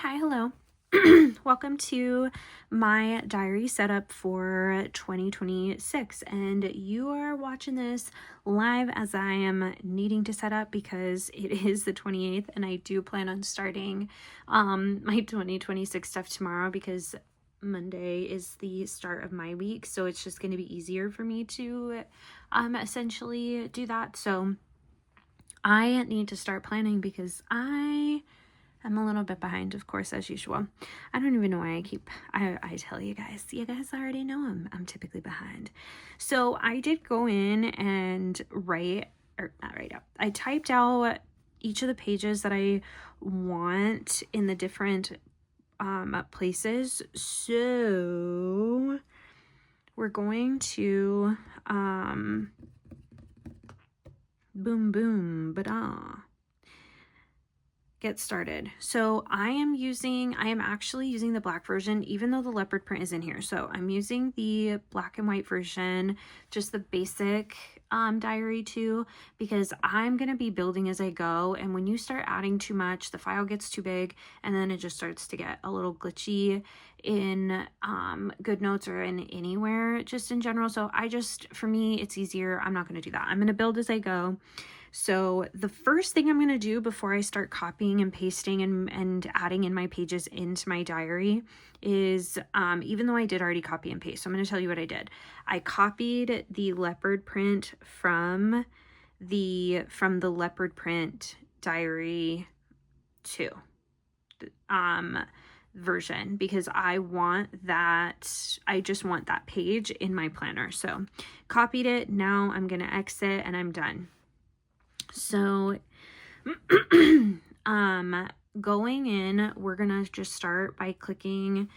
hi, hello. Welcome to my diary setup for 2026, and you are watching this live as I am needing to set up because it is the 28th and I do plan on starting my 2026 stuff tomorrow because Monday is the start of my week, so it's just going to be easier for me to essentially do that. So I need to start planning because I'm a little bit behind, of course, as usual. I don't even know why I tell you guys already know I'm typically behind. So I did go in and I typed out each of the pages that I want in the different places. So we're going to boom, boom, get started. So I am actually using the black version, even though the leopard print is in here. So I'm using the black and white version, just the basic diary too, because I'm going to be building as I go. And when you start adding too much, the file gets too big and then it just starts to get a little glitchy in GoodNotes or in anywhere just in general. So for me, it's easier. I'm not going to do that. I'm going to build as I go. So the first thing I'm going to do before I start copying and pasting and adding in my pages into my diary is, even though I did already copy and paste, so I'm going to tell you what I did. I copied the leopard print from the leopard print diary 2 version because I just want that page in my planner. So copied it. Now I'm going to exit and I'm done. So, going in, we're gonna just start by clicking,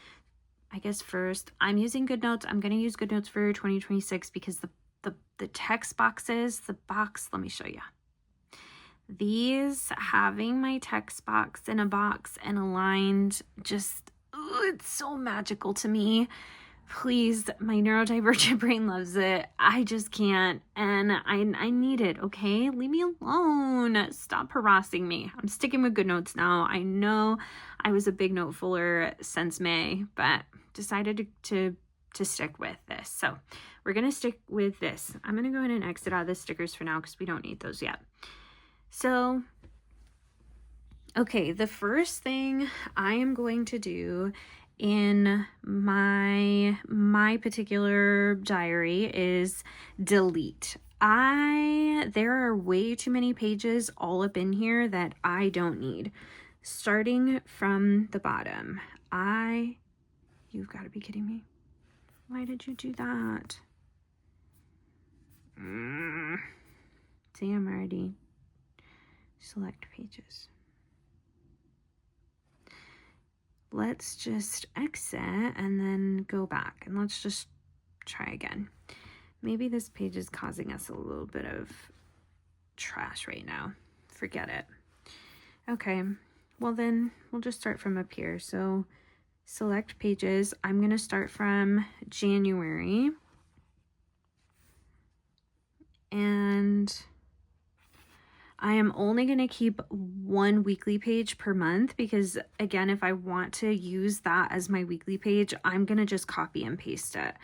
I guess first, I'm using GoodNotes. I'm gonna use GoodNotes for 2026 because the text boxes, let me show you. These, having my text box in a box and aligned, it's so magical to me. Please, my neurodivergent brain loves it. I just can't, and I need it, okay? Leave me alone. Stop harassing me. I'm sticking with GoodNotes now. I know I was a big note fuller since May, but decided to stick with this. So we're going to stick with this. I'm going to go ahead and exit out the stickers for now because we don't need those yet. So, okay, the first thing I am going to do in my particular diary is delete. There are way too many pages all up in here that I don't need. Starting from the bottom, you've got to be kidding me. Why did you do that? See, I'm already select pages. Let's just exit and then go back and let's just try again. Maybe this page is causing us a little bit of trash right now. Forget it. Okay, well then we'll just start from up here. So select pages. I'm going to start from January. And I am only going to keep one weekly page per month because, again, if I want to use that as my weekly page, I'm going to just copy and paste it.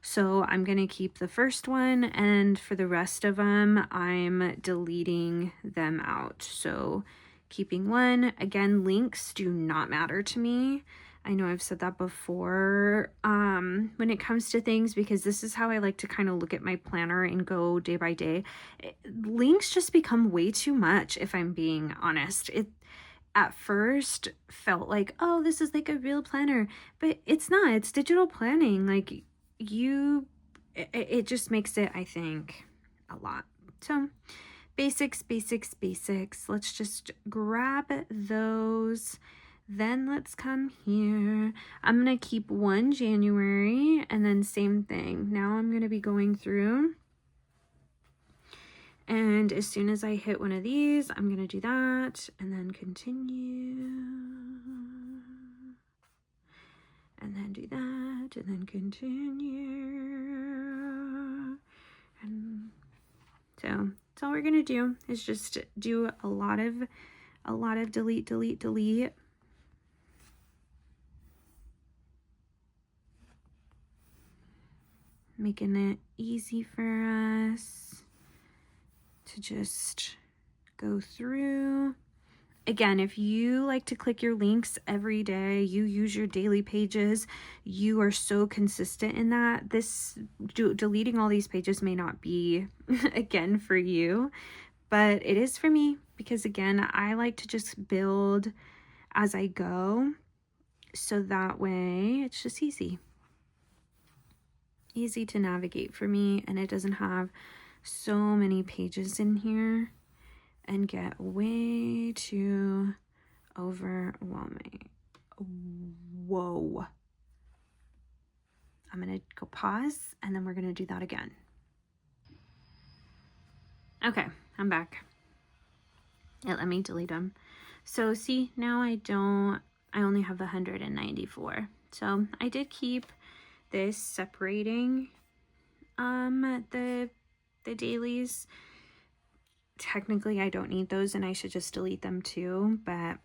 So I'm going to keep the first one, and for the rest of them, I'm deleting them out. So keeping one. Again, links do not matter to me. I know I've said that before when it comes to things, because this is how I like to kind of look at my planner and go day by day. Links just become way too much, if I'm being honest. It at first felt like, oh, this is like a real planner, but it's not. It's digital planning. Like it just makes it, I think, a lot. So basics. Let's just grab those. Then let's come here. I'm going to keep one January and then same thing. Now I'm going to be going through. And as soon as I hit one of these, I'm going to do that and then continue. And then do that and then continue. And so that's all we're going to do is just do a lot of delete. making it easy for us to just go through. Again, if you like to click your links every day, you use your daily pages, you are so consistent in that, deleting all these pages may not be, again, for you, but it is for me, because again, I like to just build as I go, so that way it's just easy to navigate for me, and it doesn't have so many pages in here and get way too overwhelming. Whoa. I'm gonna go pause, and then we're gonna do that again. Okay, I'm back. Let me delete them. So see, now I only have the 194. So I did keep this separating the dailies. Technically I don't need those, and I should just delete them too, but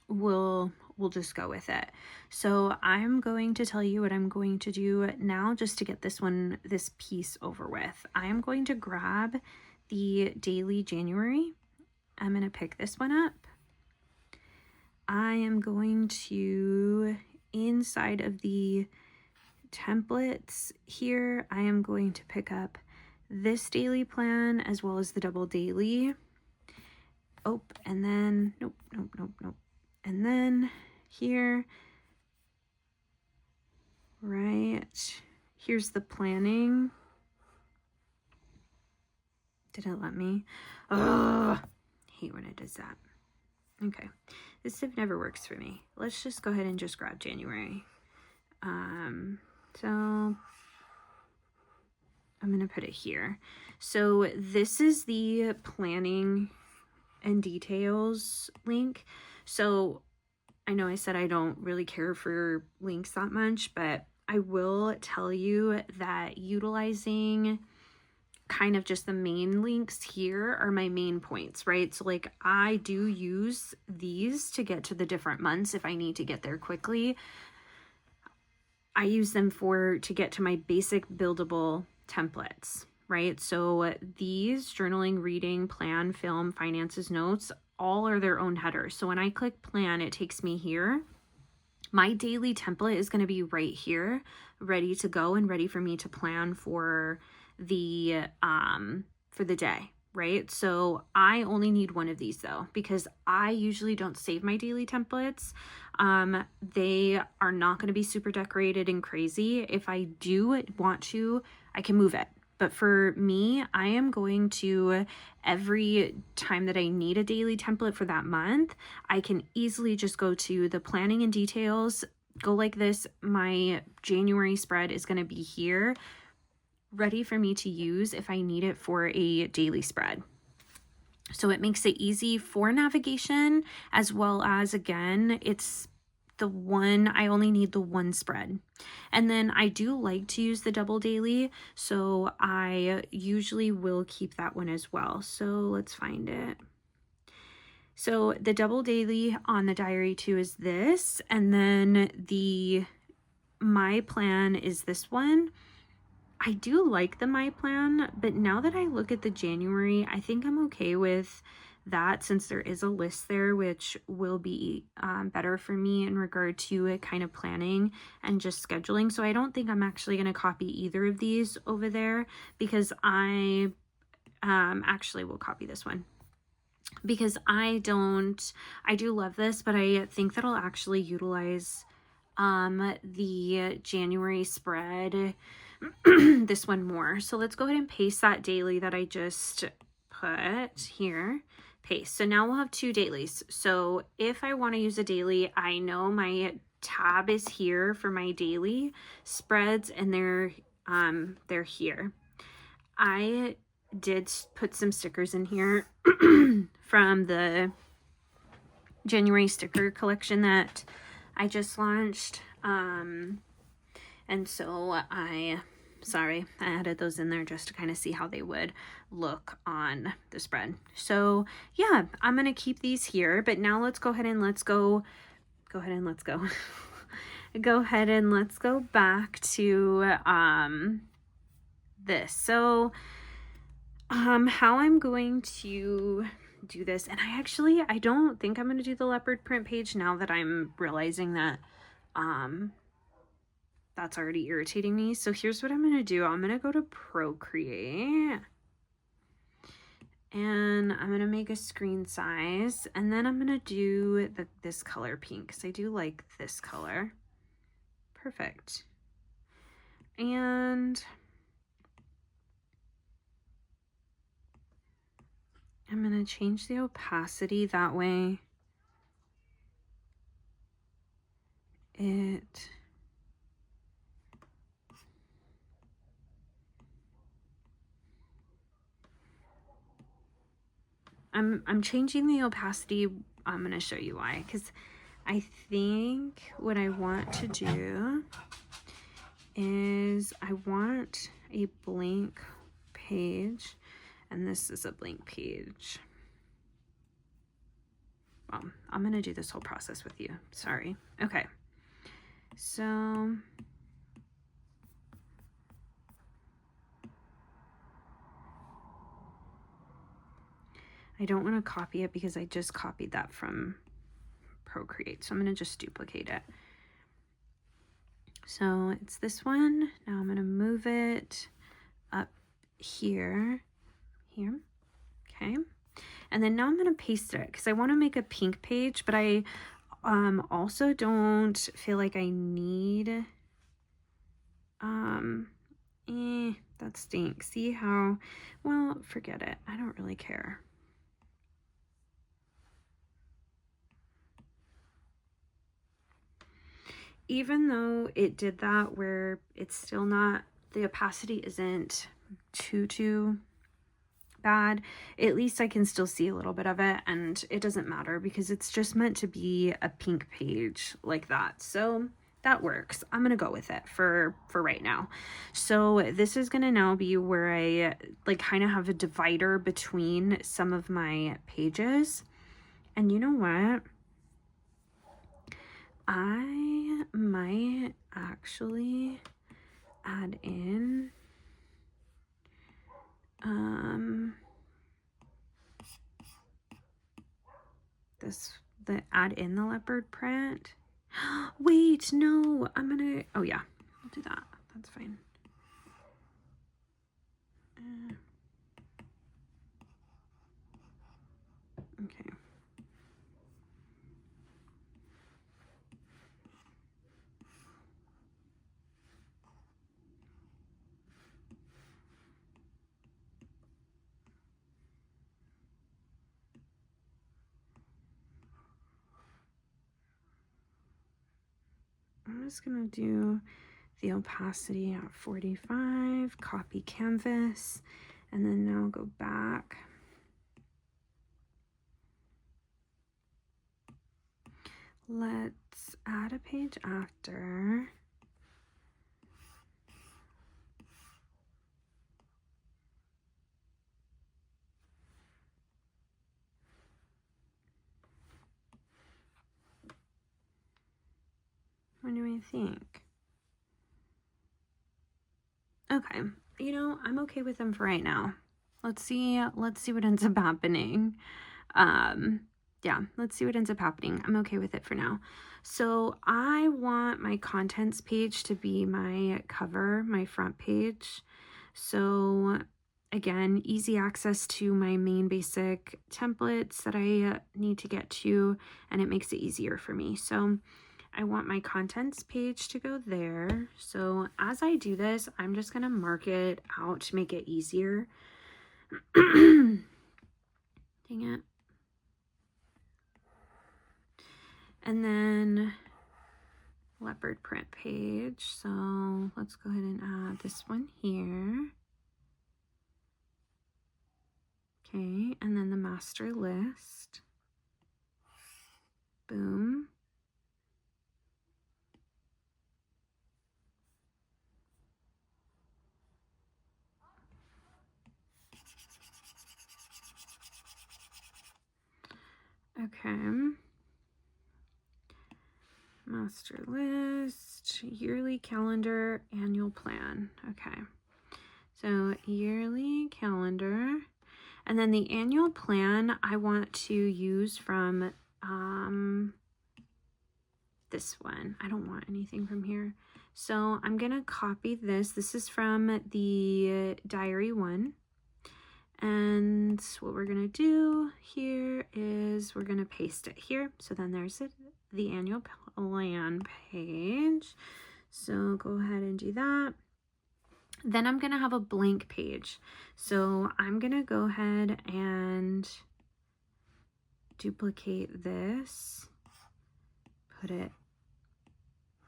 we'll just go with it. So I'm going to tell you what I'm going to do now, just to get this piece over with. I'm going to grab the daily January. I'm going to pick this one up. I am going to, inside of the templates here, I am going to pick up this daily plan as well as the double daily. Oh, and then nope. And then here, right, here's the planning. Did it let me? Oh, hate when it does that. Okay, this stuff never works for me. Let's just go ahead and just grab January. So I'm gonna put it here. So this is the planning and details link. So I know I said I don't really care for links that much, but I will tell you that utilizing kind of just the main links here are my main points, right? So like I do use these to get to the different months if I need to get there quickly. I use them to get to my basic buildable templates, right? So these journaling, reading, plan, film, finances, notes, all are their own headers. So when I click plan, it takes me here. My daily template is going to be right here, ready to go and ready for me to plan for the day, right? So I only need one of these though, because I usually don't save my daily templates. They are not going to be super decorated and crazy. If I do want to, I can move it. But for me, I am going to, every time that I need a daily template for that month, I can easily just go to the planning and details, go like this. My January spread is going to be here, ready for me to use if I need it for a daily spread. So it makes it easy for navigation, as well as, again, it's I only need the one spread. And then I do like to use the double daily, so I usually will keep that one as well. So let's find it. So the double daily on the diary too is this, and then my plan is this one. I do like the my plan, but now that I look at the January, I think I'm okay with that, since there is a list there, which will be better for me in regard to kind of planning and just scheduling. So I don't think I'm actually going to copy either of these over there, because I actually will copy this one, because I do love this, but I think that I'll actually utilize the January spread this one more. So let's go ahead and paste that daily that I just put here. Paste. So now we'll have two dailies. So if I want to use a daily, I know my tab is here for my daily spreads, and they're here. I did put some stickers in here from the January sticker collection that I just launched. And so I added those in there just to kind of see how they would look on the spread. So yeah, I'm going to keep these here, but now let's go. go ahead and let's go back to this. So how I'm going to do this, and I don't think I'm going to do the leopard print page now that I'm realizing that that's already irritating me. So here's what I'm going to do. I'm going to go to Procreate and I'm going to make a screen size, and then I'm going to do this color pink because I do like this color. Perfect. And I'm going to change the opacity that way I'm changing the opacity. I'm going to show you why, because I think what I want to do is I want a blank page, and this is a blank page. Well, I'm going to do this whole process with you. Sorry. Okay. So I don't want to copy it because I just copied that from Procreate. So I'm going to just duplicate it. So it's this one. Now I'm going to move it up here. Okay. And then now I'm going to paste it because I want to make a pink page, but I also don't feel like I need, that stinks. See how, well, forget it. I don't really care. Even though it did that where it's still not, the opacity isn't too bad, at least I can still see a little bit of it, and it doesn't matter because it's just meant to be a pink page like that. So that works. I'm gonna go with it for right now. So this is gonna now be where I like kind of have a divider between some of my pages. And you know what? I might actually add in add in the leopard print. Wait, no, oh yeah, I'll do that. That's fine. Okay. I'm just gonna do the opacity at 45, copy canvas, and then now go back. Let's add a page after. What do I think? Okay, you know, I'm okay with them for right now. Let's see what ends up happening. Yeah, let's see what ends up happening. I'm okay with it for now. So I want my contents page to be my cover, my front page. So again, easy access to my main basic templates that I need to get to, and it makes it easier for me. So I want my contents page to go there. So as I do this, I'm just going to mark it out to make it easier. Dang it. And then leopard print page. So let's go ahead and add this one here. Okay, and then the master list. Boom. Okay. master list, yearly calendar, annual plan. Okay. So yearly calendar. And then the annual plan I want to use from this one. I don't want anything from here. So I'm going to copy this. This is from the diary one. And what we're going to do here is we're going to paste it here. So then there's it, the annual plan page. So go ahead and do that. Then I'm going to have a blank page. So I'm going to go ahead and duplicate this,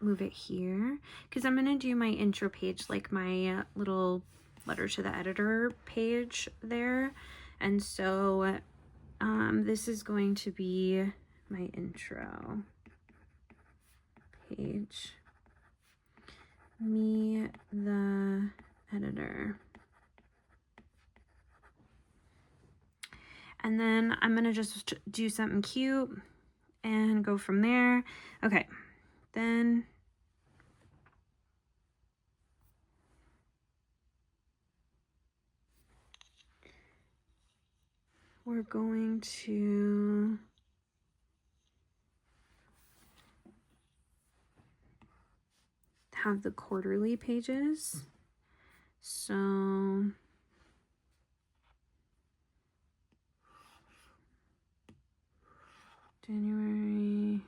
move it here, because I'm going to do my intro page like my little letter to the editor page there. And so this is going to be my intro page. Me, the editor. And then I'm going to just do something cute and go from there. Okay, then we're going to have the quarterly pages. So January,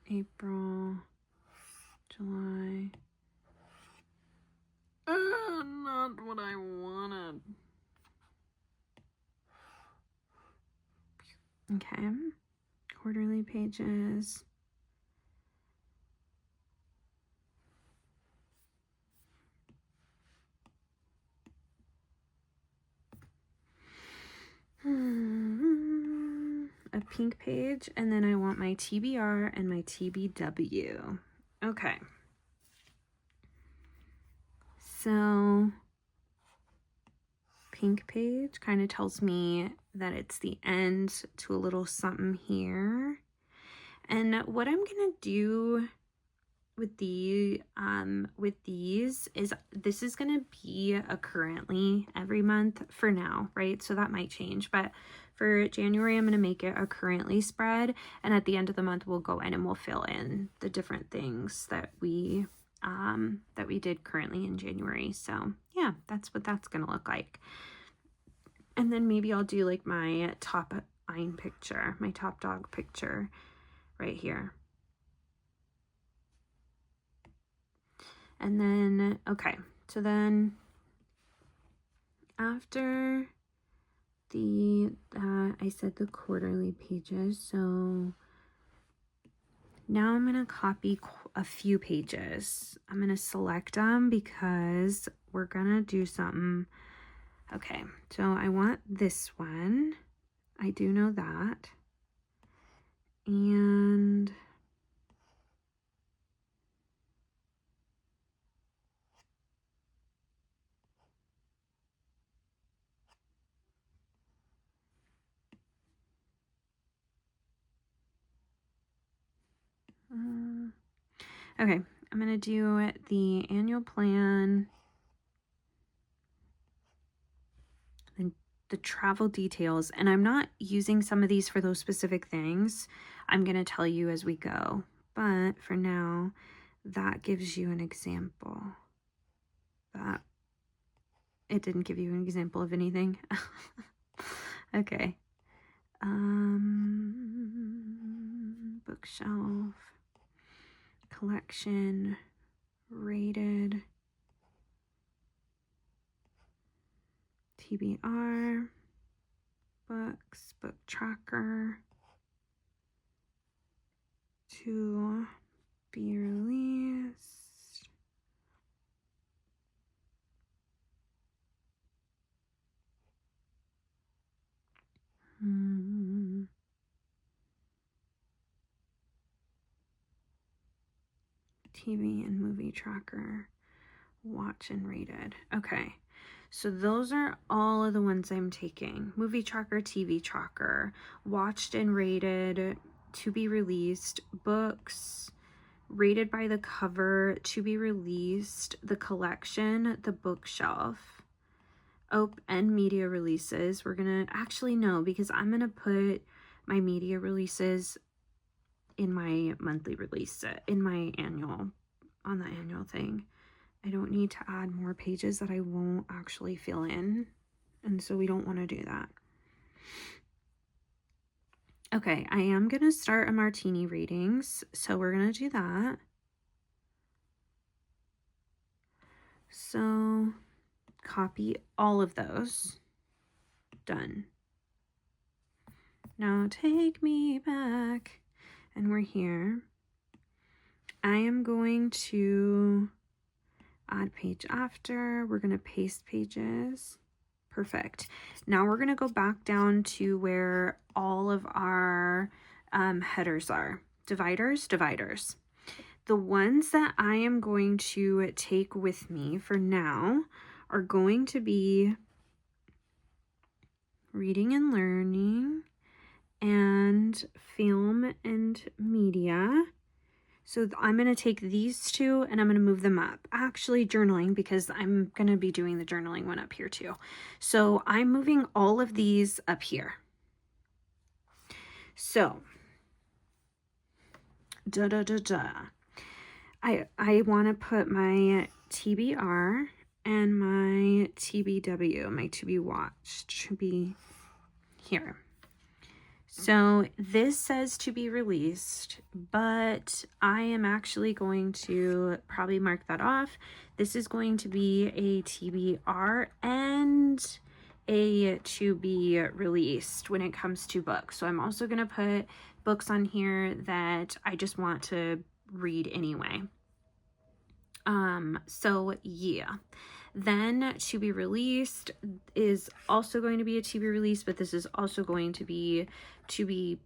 April, July. Not what I wanted. Okay, quarterly pages. A pink page, and then I want my TBR and my TBW. Okay. So pink page kind of tells me that it's the end to a little something here. And what I'm gonna do with these is this is gonna be a currently every month for now, right? So that might change, but for January I'm gonna make it a currently spread, and at the end of the month we'll go in and we'll fill in the different things that we did currently in January. So yeah, that's what that's gonna look like. And then maybe I'll do like my top ein picture, my top dog picture right here. And then, okay, so then after the, I said the quarterly pages, so now I'm gonna copy a few pages. I'm gonna select them because we're gonna do something. Okay, so I want this one. I do know that. And okay, I'm gonna do the annual plan, then the travel details, and I'm not using some of these for those specific things. I'm gonna tell you as we go, but for now, that gives you an example. That it didn't give you an example of anything. Okay. Bookshelf, collection, rated, TBR, books, book tracker, to be released, TV and movie tracker, watch and rated. Okay, so those are all of the ones I'm taking. Movie tracker, TV tracker, watched and rated, to be released, books, rated by the cover, to be released, the collection, the bookshelf, and media releases. We're gonna actually no, because I'm gonna put my media releases in my monthly release, in my annual, on the annual thing. I don't need to add more pages that I won't actually fill in, and so we don't want to do that. Okay, I am going to start a martini readings, so we're going to do that. So, copy all of those. Done. Now take me back, and we're here. I am going to add page after. We're going to paste pages. Perfect. Now we're going to go back down to where all of our headers are. Dividers. The ones that I am going to take with me for now are going to be reading and learning and film and media. So I'm going to take these two and I'm going to move them up. Actually, journaling, because I'm going to be doing the journaling one up here too. So I'm moving all of these up here. So, I want to put my TBR and my TBW, my to be watched, should be here. So this says to be released, but I am actually going to probably mark that off. This is going to be a TBR and a to be released when it comes to books. So I'm also going to put books on here that I just want to read anyway. So yeah. Then to be released is also going to be a to be released, but this is also going to be to be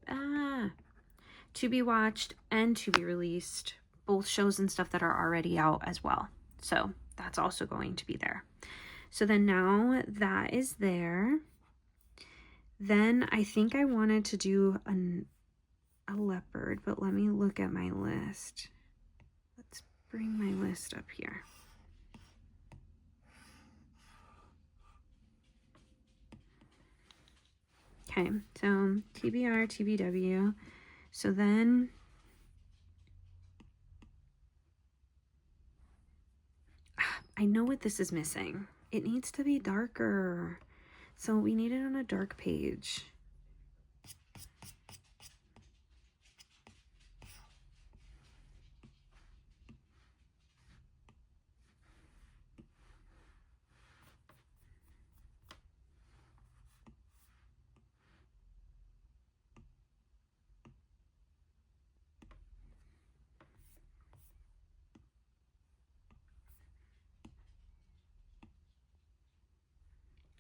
watched and to be released, both shows and stuff that are already out as well. So that's also going to be there. So then now that is there. Then I think I wanted to do a leopard, but let me look at my list. Let's bring my list up here. Okay, so TBR, TBW. So then I know what this is missing. It needs to be darker. So we need it on a dark page.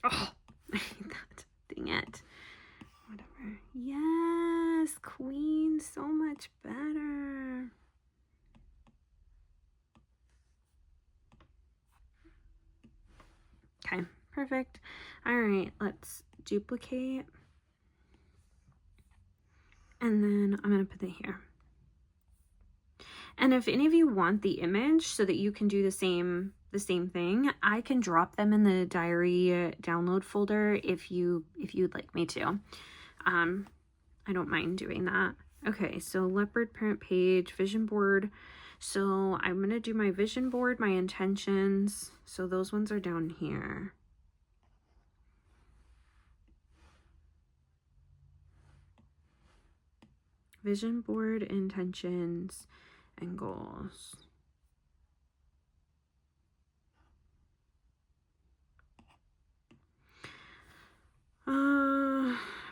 Oh, I hate that. Dang it. Whatever. Yes, queen, so much better. Okay, perfect. All right, let's duplicate. And then I'm going to put it here. And if any of you want the image so that you can do the same thing, I can drop them in the diary download folder if you'd like me to. I don't mind doing that. Okay, so leopard parent page, vision board. So I'm going to do my vision board, my intentions. So those ones are down here. Vision board, intentions, and goals.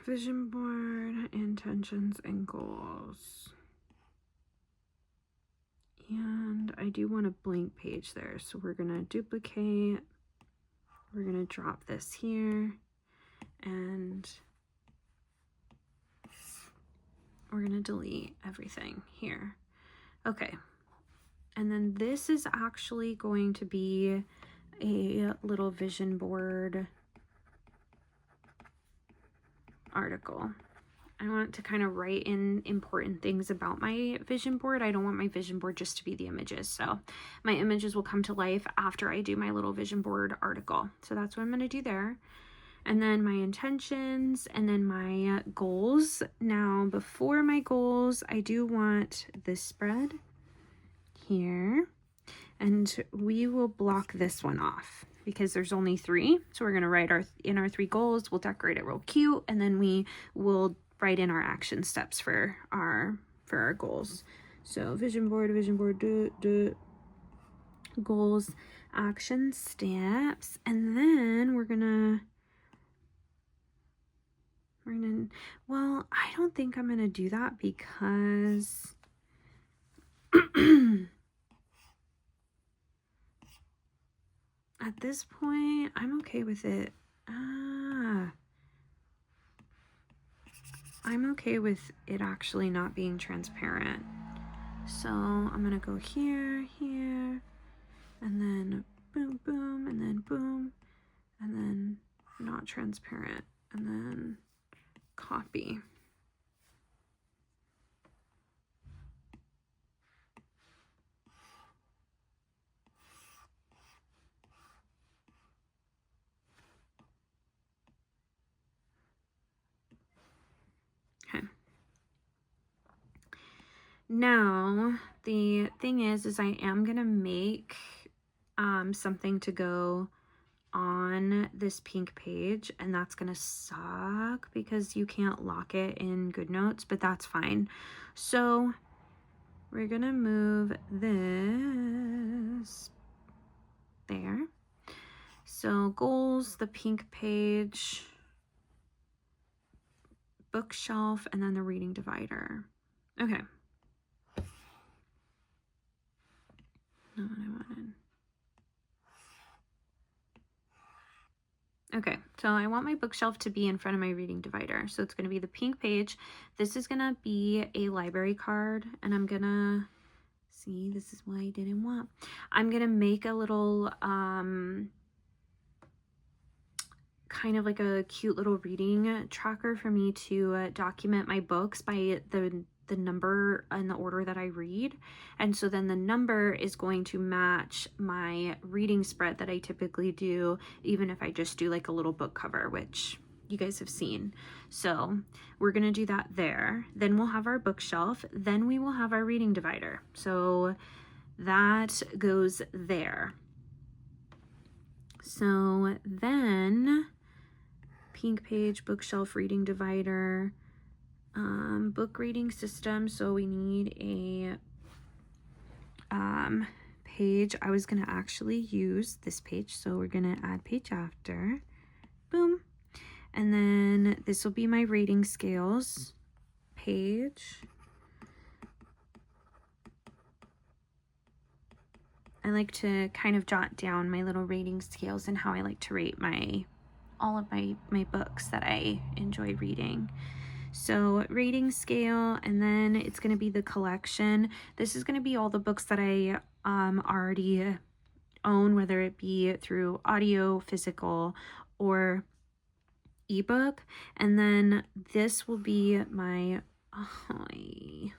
Vision board, intentions, and goals. And I do want a blank page there, so we're gonna duplicate. We're gonna drop this here, and we're gonna delete everything here. Okay, and then this is actually going to be a little vision board article, I want to kind of write in important things about my vision board. I don't want my vision board just to be the images. So my images will come to life after I do my little vision board article. So that's what I'm going to do there. And then my intentions, and then my goals. Now, before my goals, I do want this spread here, and we will block this one off because there's only 3. So we're going to write our 3 goals. We'll decorate it real cute, and then we will write in our action steps for our goals. So vision board, goals, action steps, and then we're gonna, well, I don't think I'm gonna do that because at this point I'm okay with it. I'm okay with it actually not being transparent. So I'm gonna go here, here, and then boom, boom, and then boom, and then not transparent, and then copy. Okay. Now, the thing is I am going to make something to go on this pink page, and that's going to suck because you can't lock it in GoodNotes, but that's fine. So we're going to move this there. So goals, the pink page, bookshelf, and then the reading divider. Okay. Not what I wanted. Okay, so I want my bookshelf to be in front of my reading divider. So it's going to be the pink page. This is going to be a library card, and I'm going to, see, this is what I didn't want. I'm going to make a little, kind of like a cute little reading tracker for me to document my books by the number and the order that I read. And so then the number is going to match my reading spread that I typically do, even if I just do like a little book cover, which you guys have seen. So we're going to do that there. Then we'll have our bookshelf. Then we will have our reading divider. So that goes there. So then pink page, bookshelf, reading divider, book reading system. So we need a page. I was going to actually use this page, so we're going to add page after. Boom. And then this will be my rating scales page. I like to kind of jot down my little rating scales and how I like to rate all of my books that I enjoy reading. So rating scale, and then it's going to be the collection. This is going to be all the books that I already own, whether it be through audio, physical, or ebook. And then this will be my, dang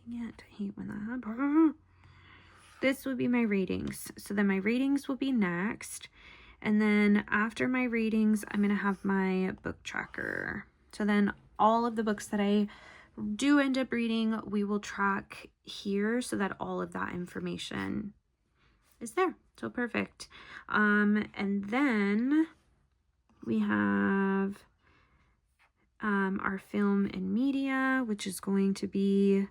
it, I hate when that happens. This would be my ratings. So then my ratings will be next. And then after my ratings, I'm going to have my book tracker. So then all of the books that I do end up reading, we will track here so that all of that information is there. So perfect. And then we have our film and media, which is going to be,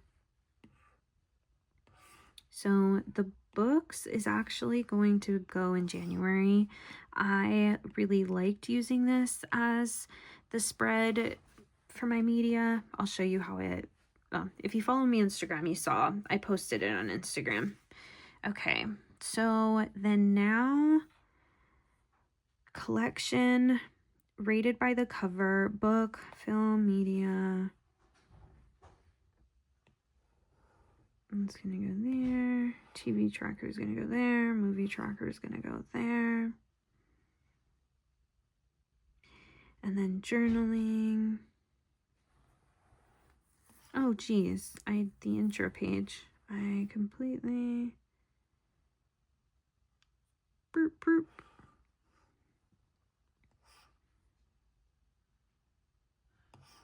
so the books is actually going to go in January. I really liked using this as the spread for my media. I'll show you how it, if you follow me on Instagram, you saw I posted it on Instagram. Okay, so then now collection, rated by the cover, book, film, media. It's gonna go there. TV tracker is gonna go there. Movie tracker is gonna go there. And then journaling. Oh, geez. The intro page. I completely... Boop, boop.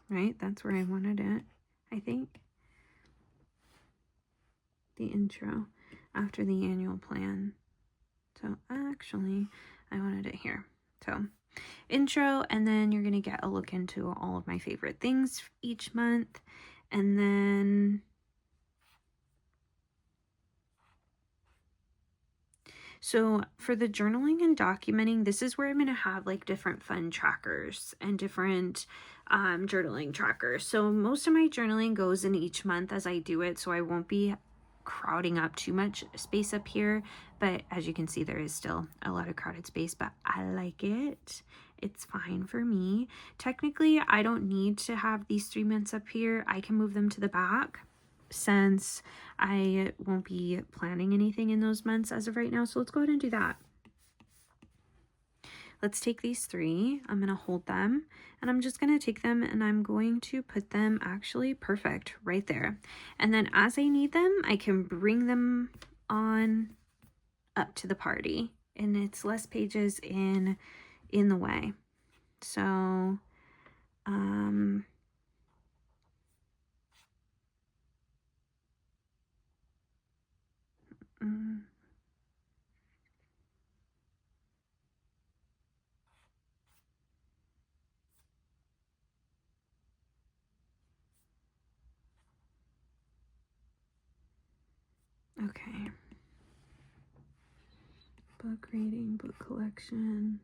Right? That's where I wanted it, I think. The intro after the annual plan. So actually, I wanted it here. So intro, and then you're going to get a look into all of my favorite things each month. And then so for the journaling and documenting, this is where I'm going to have like different fun trackers and different journaling trackers. So most of my journaling goes in each month as I do it, so I won't be crowding up too much space up here. But as you can see, there is still a lot of crowded space, but I like it. It's fine for me. Technically, I don't need to have these 3 months up here. I can move them to the back since I won't be planning anything in those months as of right now. So let's go ahead and do that. Let's take these 3. I'm going to hold them, and I'm just going to take them and I'm going to put them actually perfect right there. And then as I need them, I can bring them on up to the party, and it's less pages in the way. So okay. Book reading, book collection.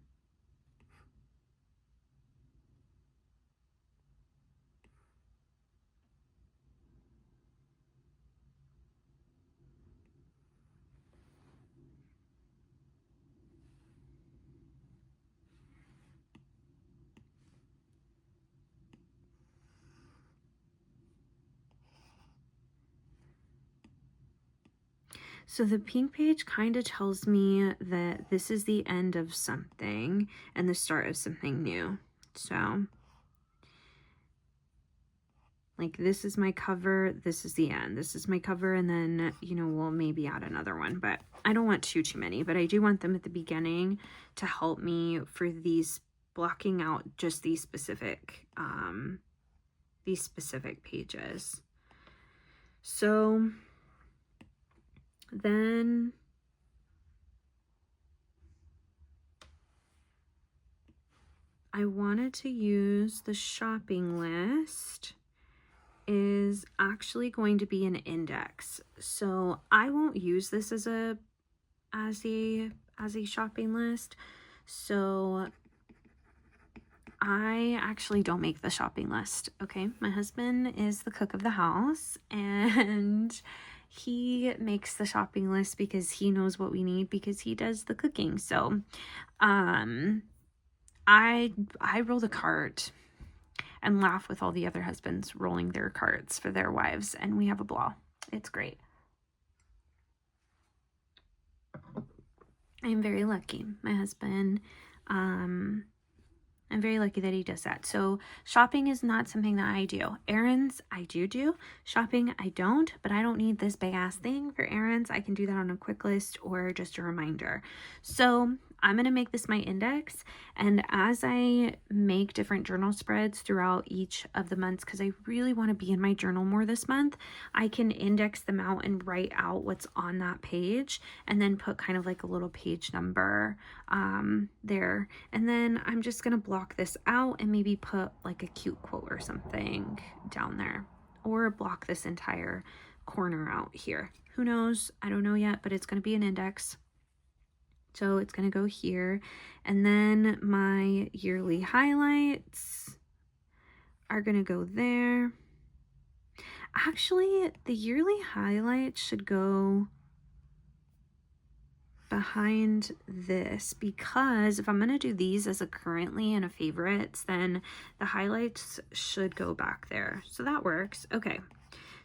So the pink page kind of tells me that this is the end of something and the start of something new. So like this is my cover, this is the end. This is my cover, and then, you know, we'll maybe add another one, but I don't want too many, but I do want them at the beginning to help me for these blocking out just these specific pages. So then I wanted to use the shopping list is actually going to be an index. So I won't use this as a shopping list. So I actually don't make the shopping list. Okay. My husband is the cook of the house, and he makes the shopping list because he knows what we need because he does the cooking. So, I roll the cart and laugh with all the other husbands rolling their carts for their wives, and we have a ball. It's great. I'm very lucky. My husband, I'm very lucky that he does that. So shopping is not something that I do. Errands, I do. Shopping, I don't, but I don't need this big ass thing for errands. I can do that on a quick list or just a reminder. So I'm going to make this my index. And as I make different journal spreads throughout each of the months, because I really want to be in my journal more this month, I can index them out and write out what's on that page and then put kind of like a little page number there. And then I'm just going to block this out and maybe put like a cute quote or something down there, or block this entire corner out here. Who knows? I don't know yet, but it's going to be an index. So it's going to go here. And then my yearly highlights are going to go there. Actually, the yearly highlights should go behind this, because if I'm going to do these as a currently and a favorites, then the highlights should go back there. So that works. Okay.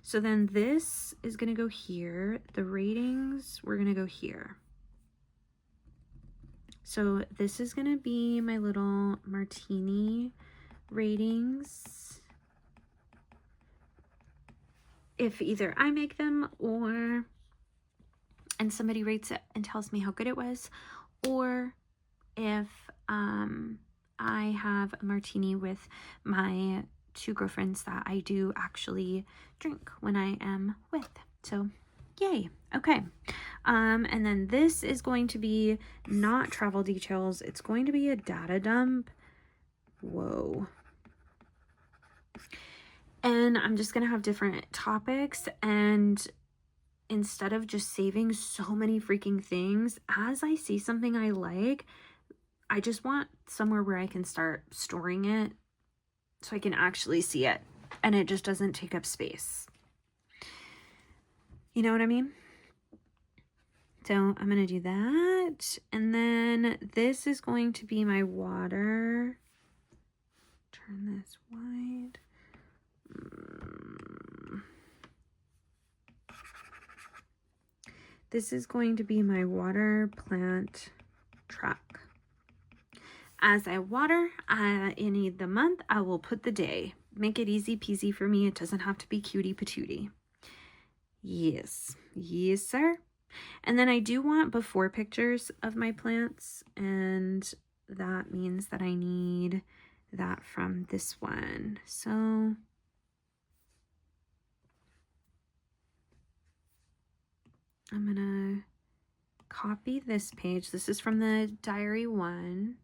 So then this is going to go here. The ratings, we're going to go here. So this is going to be my little martini ratings. if either I make them and somebody rates it and tells me how good it was, or if I have a martini with my 2 girlfriends that I do actually drink when I am with. So yay. Okay. And then this is going to be not travel details. It's going to be a data dump. Whoa. And I'm just going to have different topics, and instead of just saving so many freaking things, as I see something I like, I just want somewhere where I can start storing it so I can actually see it and it just doesn't take up space. You know what I mean? So I'm going to do that. And then this is going to be my water. Turn this wide. This is going to be my water plant track. As I water in the month, I will put the day. Make it easy peasy for me. It doesn't have to be cutie patootie. Yes. Yes, sir. And then I do want before pictures of my plants, and that means that I need that from this one. So I'm gonna copy this page. This is from the diary one.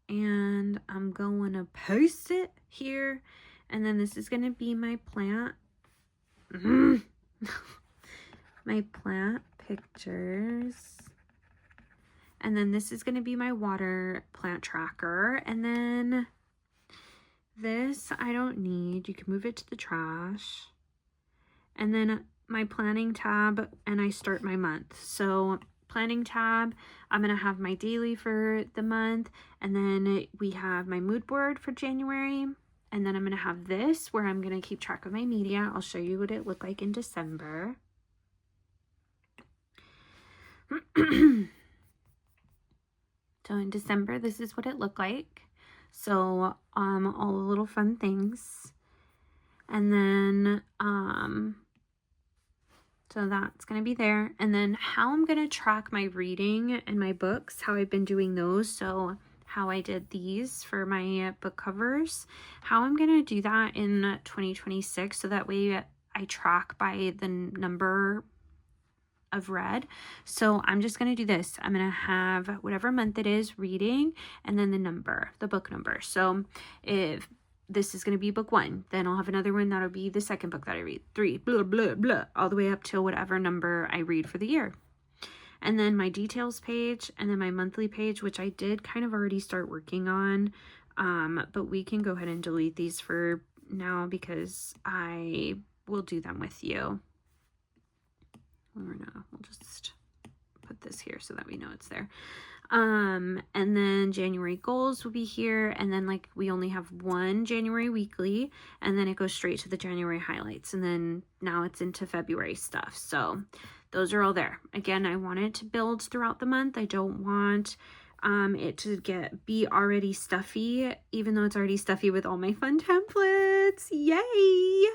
And I'm going to post it here. And then this is going to be my plant. My plant pictures. And then this is going to be my water plant tracker. And then this I don't need. You can move it to the trash. And then my planning tab, and I start my month. So planning tab, I'm going to have my daily for the month, and then we have my mood board for January, and then I'm going to have this where I'm going to keep track of my media. I'll show you what it looked like in December. So in December, this is what it looked like. So all the little fun things. And then so that's going to be there. And then how I'm going to track my reading and my books, how I've been doing those. So how I did these for my book covers, how I'm going to do that in 2026. So that way I track by the number of read. So I'm just going to do this. I'm going to have whatever month it is reading, and then the number, the book number. So if this is going to be book 1, then I'll have another one that'll be the second book that I read, 3, blah, blah, blah, all the way up to whatever number I read for the year. And then my details page, and then my monthly page, which I did kind of already start working on, but we can go ahead and delete these for now because I will do them with you. We'll just put this here so that we know it's there. And then January goals will be here, and then like we only have one January weekly, and then it goes straight to the January highlights, and then now it's into February stuff. So those are all there. Again, I want it to build throughout the month. I don't want it to be already stuffy, even though it's already stuffy with all my fun templates. Yay!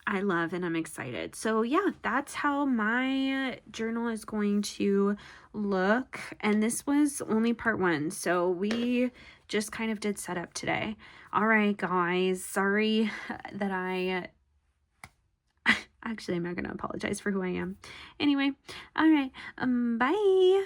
I love and I'm excited. So yeah, that's how my journal is going to look. And this was only part 1. So we just kind of did setup today. All right, guys, sorry that actually, I'm not going to apologize for who I am. Anyway, all right, bye.